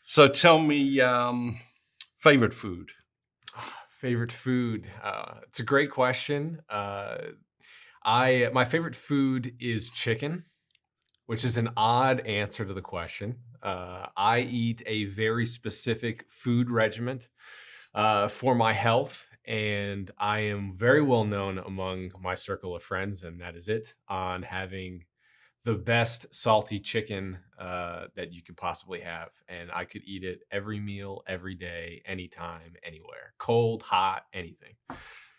So tell me, favorite food. Favorite food? It's a great question. I my favorite food is chicken, which is an odd answer to the question. I eat a very specific food regimen for my health, and I am very well known among my circle of friends, and that is it, on having the best salty chicken that you could possibly have. And I could eat it every meal, every day, anytime, anywhere. Cold, hot, anything.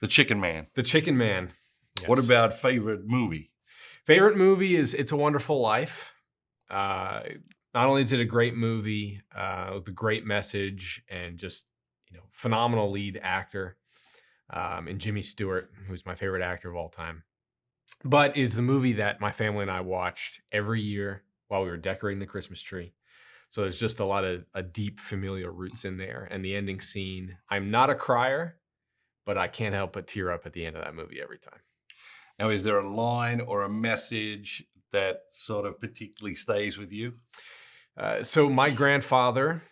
The Chicken Man. The Chicken Man. What Yes. about favorite movie? Favorite movie is It's a Wonderful Life. Not only is it a great movie with a great message and just phenomenal lead actor, and Jimmy Stewart, who's my favorite actor of all time, but is the movie that my family and I watched every year while we were decorating the Christmas tree. So there's just a lot of deep familial roots in there. And the ending scene, I'm not a crier, but I can't help but tear up at the end of that movie every time. Now, is there a line or a message that sort of particularly stays with you? So my grandfather,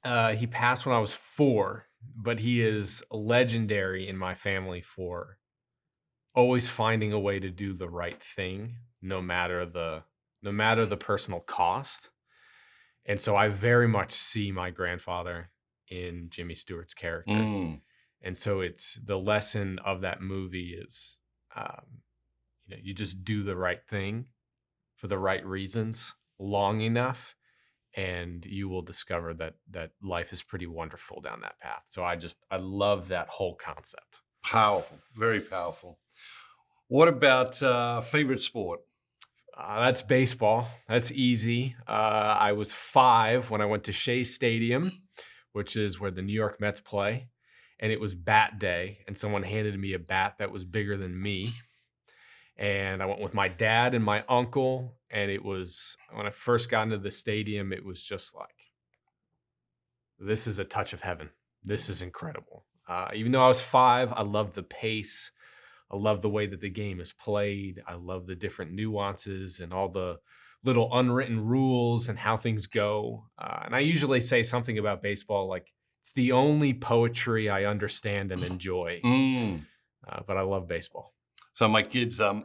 he passed when I was 4, but he is legendary in my family for always finding a way to do the right thing, no matter the personal cost. And so I very much see my grandfather in Jimmy Stewart's character. And so it's the lesson of that movie is, you just do the right thing for the right reasons long enough, and you will discover that life is pretty wonderful down that path. So I love that whole concept. Powerful, very powerful. What about favorite sport? That's baseball. That's easy. I was 5 when I went to Shea Stadium, which is where the New York Mets play, and it was bat day, and someone handed me a bat that was bigger than me. And I went with my dad and my uncle, and it was, when I first got into the stadium, it was just like, this is a touch of heaven. This is incredible. Even though I was 5, I loved the pace. I love the way that the game is played. I love the different nuances and all the little unwritten rules and how things go. And I usually say something about baseball like, it's the only poetry I understand and enjoy. But I love baseball. So my kids are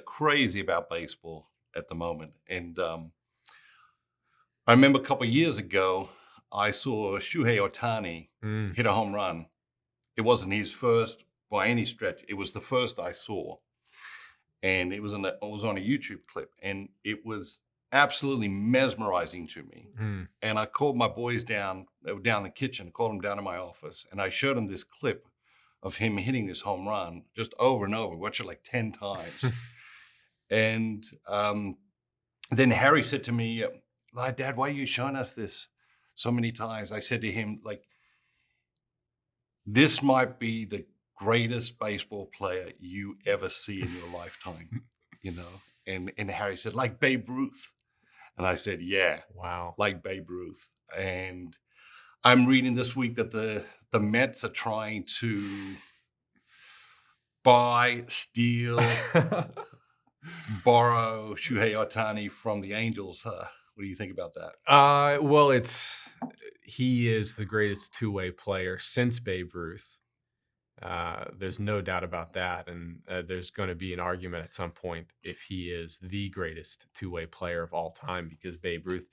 crazy about baseball at the moment. And I remember a couple of years ago, I saw Shuhei Ohtani hit a home run. It wasn't his first by any stretch. It was the first I saw. And it was on a YouTube clip. And it was absolutely mesmerizing to me. And I called my boys down. They were down in the kitchen, called them down to my office. And I showed them this clip of him hitting this home run just over and over. Watch it like 10 times. And then Harry said to me, Dad, why are you showing us this so many times? I said to him, like, this might be the greatest baseball player you ever see in your lifetime, And Harry said, like Babe Ruth. And I said, yeah. Wow. Like Babe Ruth. And I'm reading this week that the Mets are trying to buy, steal, borrow Shuhei Ohtani from the Angels. What do you think about that? Well, he is the greatest two-way player since Babe Ruth. There's no doubt about that. And there's going to be an argument at some point if he is the greatest two-way player of all time, because Babe Ruth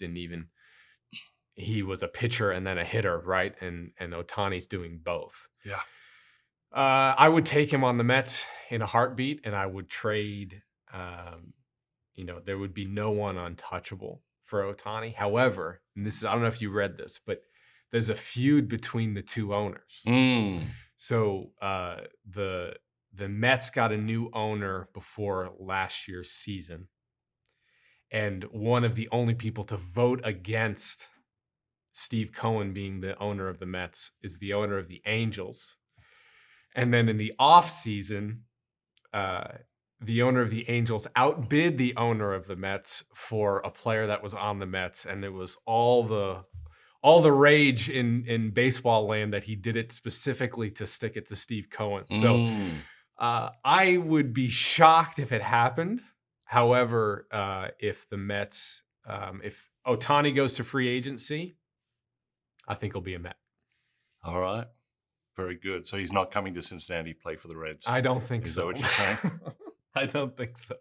he was a pitcher and then a hitter, right? And Ohtani's doing both. Yeah. I would take him on the Mets in a heartbeat, and I would trade. There would be no one untouchable for Ohtani. However, and I don't know if you read this, but there's a feud between the two owners. So the Mets got a new owner before last year's season, and one of the only people to vote against Steve Cohen being the owner of the Mets is the owner of the Angels. And then in the off season, the owner of the Angels outbid the owner of the Mets for a player that was on the Mets, and it was all the rage in baseball land that he did it specifically to stick it to Steve Cohen. So I would be shocked if it happened. However, if the Mets, Ohtani goes to free agency, I think he'll be a Met. All right. Very good. So he's not coming to Cincinnati to play for the Reds. I don't think Is so. that what you're saying? I don't think so.